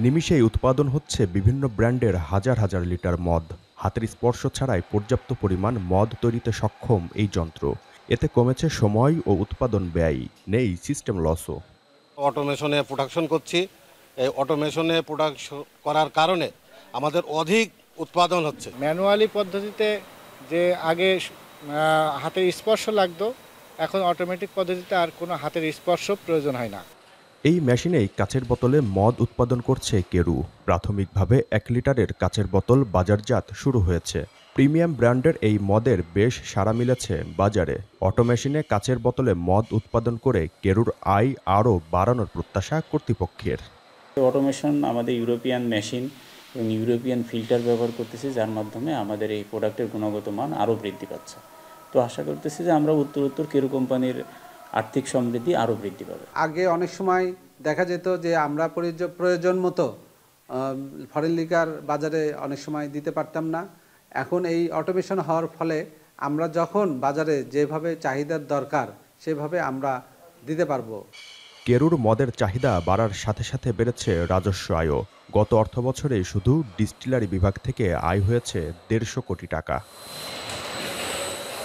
নিমিষেই উৎপাদন হচ্ছে বিভিন্ন ব্র্যান্ডের হাজার হাজার লিটার মদ। হাতের স্পর্শ ছাড়াই পর্যাপ্ত পরিমাণ মদ তৈরিতে সক্ষম এই যন্ত্র। এতে কমেছে সময় ও উৎপাদন ব্যয়, নেই সিস্টেম লসও। অটোমেশনে প্রোডাকশন করছি। এই অটোমেশনে প্রোডাকশন করার কারণে আমাদের অধিক উৎপাদন হচ্ছে। ম্যানুয়ালি পদ্ধতিতে যে আগে হাতের স্পর্শ লাগতো, এখন অটোমেটিক পদ্ধতিতে আর কোনো হাতের স্পর্শ প্রয়োজন হয় না। এই মেশিনেই কাচের বোতলে মদ উৎপাদন করছে কেরু। প্রাথমিকভাবে 1 লিটারের কাচের বোতল বাজারজাত শুরু হয়েছে। প্রিমিয়াম ব্র্যান্ডের এই মদের বেশ সাড়া মিলেছে বাজারে। অটোমেশিনে কাচের বোতলে মদ উৎপাদন করে কেরুর আয় আরও বাড়ানোর প্রত্যাশা কর্তৃপক্ষের। অটোমেশন আমাদের ইউরোপিয়ান মেশিন এবং ইউরোপিয়ান ফিল্টার ব্যবহার করতেছি, যার মাধ্যমে আমাদের এই প্রোডাক্টের গুণগত মান আরও বৃদ্ধি পাচ্ছে। তো আশা করতেছি যে আমরা উত্তর কেরু কোম্পানির আর্থিক সমৃদ্ধি আরও বৃদ্ধি পাবে। আগে অনেক সময় দেখা যেত যে আমরা প্রয়োজন মতো ফরেন লিকার বাজারে অনেক সময় দিতে পারতাম না। এখন এই অটোমেশন হওয়ার ফলে আমরা যখন বাজারে যেভাবে চাহিদার দরকার সেভাবে আমরা দিতে পারবো। কেরুর মদের চাহিদা বাড়ার সাথে সাথে বেড়েছে রাজস্ব আয়ও। গত অর্থবছরে শুধু ডিস্টিলারি বিভাগ থেকে আয় হয়েছে 150 কোটি টাকা।